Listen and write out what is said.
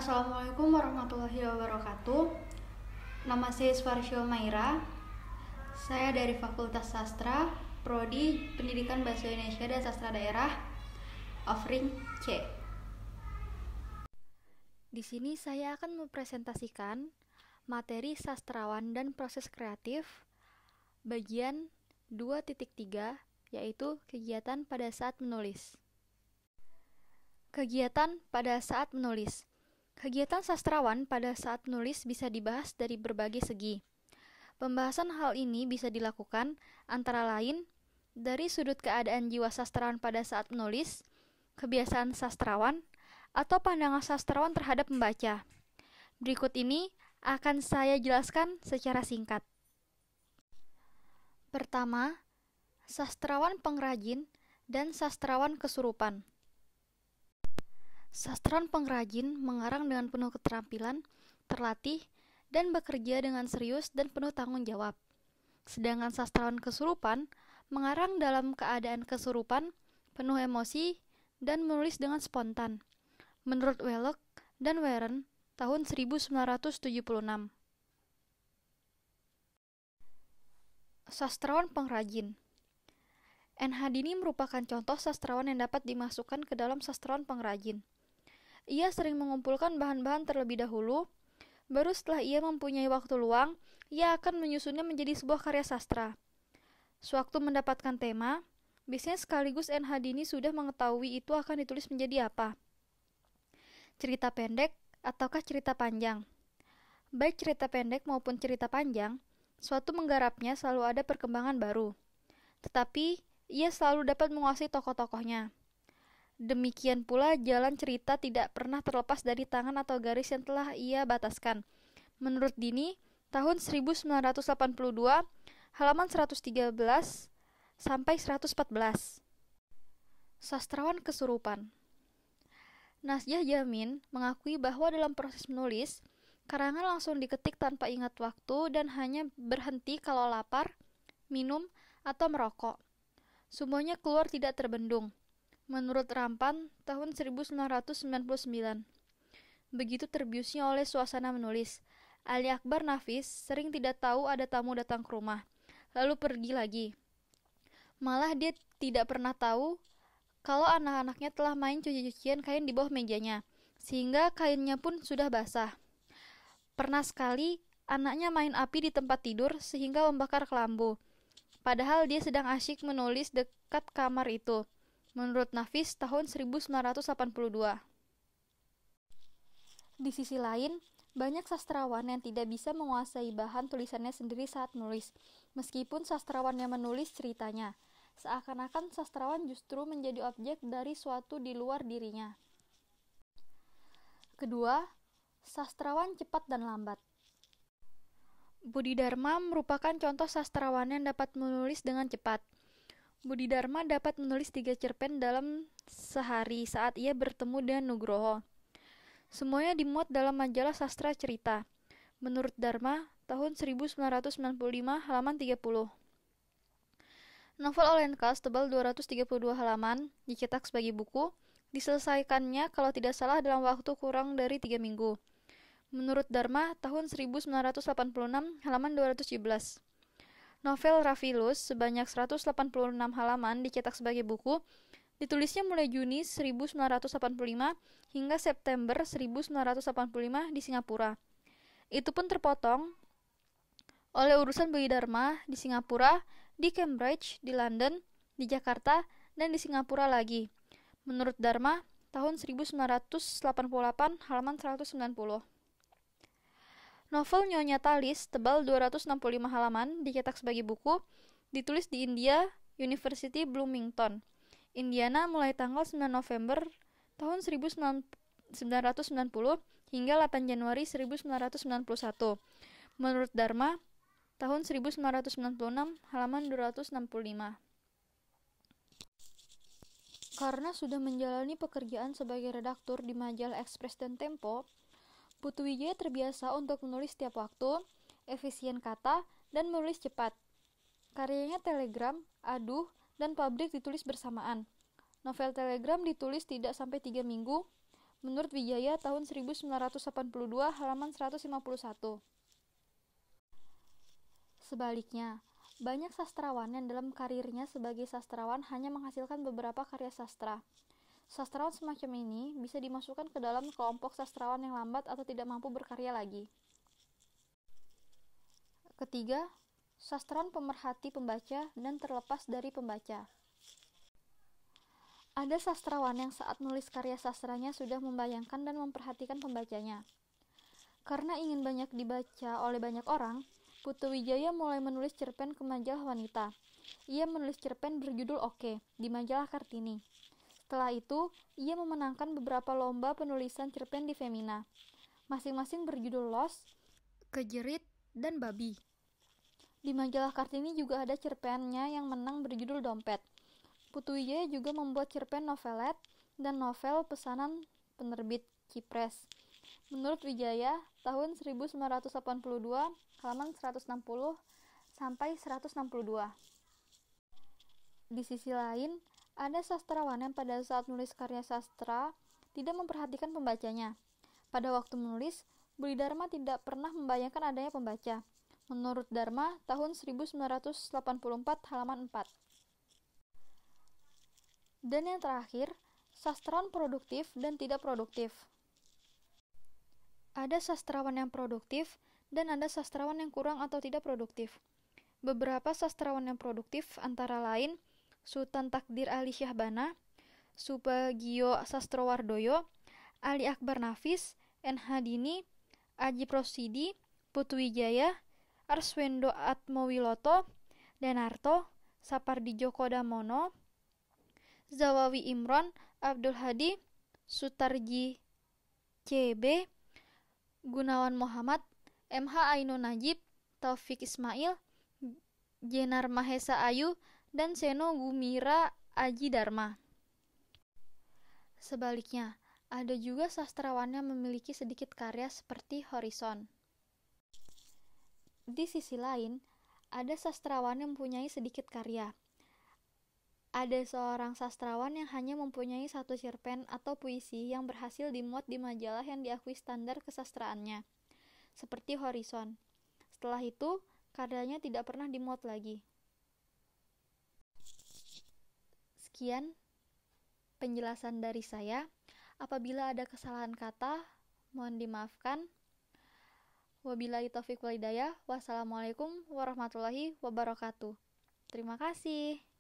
Assalamualaikum warahmatullahi wabarakatuh. Nama saya Svarsyo Maira. Saya dari Fakultas Sastra, Prodi Pendidikan Bahasa Indonesia dan Sastra Daerah, offering C. Di sini saya akan mempresentasikan materi sastrawan dan proses kreatif bagian 2.3, yaitu kegiatan pada saat menulis. Kegiatan pada saat menulis. Kegiatan sastrawan pada saat menulis bisa dibahas dari berbagai segi. Pembahasan hal ini bisa dilakukan antara lain dari sudut keadaan jiwa sastrawan pada saat menulis, kebiasaan sastrawan, atau pandangan sastrawan terhadap membaca. Berikut ini akan saya jelaskan secara singkat. Pertama, sastrawan pengrajin dan sastrawan kesurupan. Sastrawan pengrajin mengarang dengan penuh keterampilan, terlatih, dan bekerja dengan serius dan penuh tanggung jawab. Sedangkan sastrawan kesurupan mengarang dalam keadaan kesurupan, penuh emosi, dan menulis dengan spontan. Menurut Wellek dan Warren, tahun 1976. Sastrawan pengrajin. N. Hadini merupakan contoh sastrawan yang dapat dimasukkan ke dalam sastrawan pengrajin. Ia sering mengumpulkan bahan-bahan terlebih dahulu, baru setelah ia mempunyai waktu luang, ia akan menyusunnya menjadi sebuah karya sastra. Sewaktu mendapatkan tema, biasanya sekaligus N. Hadini sudah mengetahui itu akan ditulis menjadi apa. Cerita pendek ataukah cerita panjang? Baik cerita pendek maupun cerita panjang, suatu menggarapnya selalu ada perkembangan baru. Tetapi, ia selalu dapat menguasai tokoh-tokohnya. Demikian pula jalan cerita tidak pernah terlepas dari tangan atau garis yang telah ia bataskan. Menurut Dini, tahun 1982, halaman 113 sampai 114. Sastrawan kesurupan. Nasjah Jamin mengakui bahwa dalam proses menulis, karangan langsung diketik tanpa ingat waktu dan hanya berhenti kalau lapar, minum, atau merokok. Semuanya keluar tidak terbendung. Menurut Rampan, tahun 1999. Begitu terbiusnya oleh suasana menulis, Ali Akbar Nafis sering tidak tahu ada tamu datang ke rumah, lalu pergi lagi. Malah dia tidak pernah tahu kalau anak-anaknya telah main cuci-cucian kain di bawah mejanya, sehingga kainnya pun sudah basah. Pernah sekali anaknya main api di tempat tidur sehingga membakar kelambu, padahal dia sedang asyik menulis dekat kamar itu. Menurut Nafis, tahun 1982. Di sisi lain, banyak sastrawan yang tidak bisa menguasai bahan tulisannya sendiri saat menulis, meskipun sastrawan yang menulis ceritanya. Seakan-akan sastrawan justru menjadi objek dari suatu di luar dirinya. Kedua, sastrawan cepat dan lambat. Budi Dharma merupakan contoh sastrawan yang dapat menulis dengan cepat. Budi Dharma dapat menulis 3 cerpen dalam sehari saat ia bertemu dengan Nugroho. Semuanya dimuat dalam majalah Sastra Cerita. Menurut Dharma, tahun 1995, halaman 30. Novel Olenka tebal 232 halaman, dicetak sebagai buku, diselesaikannya kalau tidak salah dalam waktu kurang dari 3 minggu. Menurut Dharma, tahun 1986, halaman 217. Novel Rafilus sebanyak 186 halaman dicetak sebagai buku, ditulisnya mulai Juni 1985 hingga September 1985 di Singapura. Itu pun terpotong oleh urusan Budi Dharma di Singapura, di Cambridge, di London, di Jakarta, dan di Singapura lagi. Menurut Dharma, tahun 1988 halaman 190. Novel Nyonya Talis tebal 265 halaman dicetak sebagai buku, ditulis di India University Bloomington, Indiana mulai tanggal 9 November tahun 1990 hingga 8 Januari 1991. Menurut Dharma, tahun 1996 halaman 265. Karena sudah menjalani pekerjaan sebagai redaktur di majalah Express dan Tempo, Putu Wijaya terbiasa untuk menulis setiap waktu, efisien kata, dan menulis cepat. Karyanya Telegram, Aduh, dan Pabrik ditulis bersamaan. Novel Telegram ditulis tidak sampai 3 minggu, Menurut Wijaya tahun 1982 halaman 151. Sebaliknya, banyak sastrawan yang dalam karirnya sebagai sastrawan hanya menghasilkan beberapa karya sastra. Sastrawan semacam ini bisa dimasukkan ke dalam kelompok sastrawan yang lambat atau tidak mampu berkarya lagi. Ketiga, sastrawan pemerhati pembaca dan terlepas dari pembaca. Ada sastrawan yang saat menulis karya sastranya sudah membayangkan dan memperhatikan pembacanya. Karena ingin banyak dibaca oleh banyak orang, Putu Wijaya mulai menulis cerpen ke majalah wanita. Ia menulis cerpen berjudul Oke di majalah Kartini. Setelah itu, ia memenangkan beberapa lomba penulisan cerpen di Femina, masing-masing berjudul Los, Kejerit, dan Babi. Di majalah Kartini juga ada cerpennya yang menang berjudul Dompet. Putu Wijaya juga membuat cerpen novelet dan novel pesanan penerbit Kipres. Menurut Wijaya, tahun 1982, halaman 160 sampai 162. Di sisi lain, ada sastrawan yang pada saat menulis karya sastra tidak memperhatikan pembacanya. Pada waktu menulis, Budi Dharma tidak pernah membayangkan adanya pembaca. Menurut Dharma, tahun 1984, halaman 4. Dan yang terakhir, sastrawan produktif dan tidak produktif. Ada sastrawan yang produktif dan ada sastrawan yang kurang atau tidak produktif. Beberapa sastrawan yang produktif antara lain Sultan Takdir Ali Syahbana, Subagio Sastrowardoyo, Ali Akbar Nafis, N. Hadini, Aji Prosidi, Putu Wijaya, Arswendo Atmowiloto, Denarto, Sapardi Djoko Damono, Zawawi Imron, Abdul Hadi, Sutarji CB, Gunawan Muhammad, MH Ainun Najib, Taufik Ismail, Jenar Mahesa Ayu, dan Seno Gumira Aji Dharma. Sebaliknya, ada juga sastrawan yang memiliki sedikit karya seperti Horizon. Di sisi lain, ada sastrawan yang mempunyai sedikit karya. Ada seorang sastrawan yang hanya mempunyai satu cerpen atau puisi yang berhasil dimuat di majalah yang diakui standar kesastraannya, seperti Horizon. Setelah itu, karyanya tidak pernah dimuat lagi. Sekian penjelasan dari saya. Apabila ada kesalahan kata, mohon dimaafkan. Wabillahi taufiq wal hidayah. Wassalamualaikum warahmatullahi wabarakatuh. Terima kasih.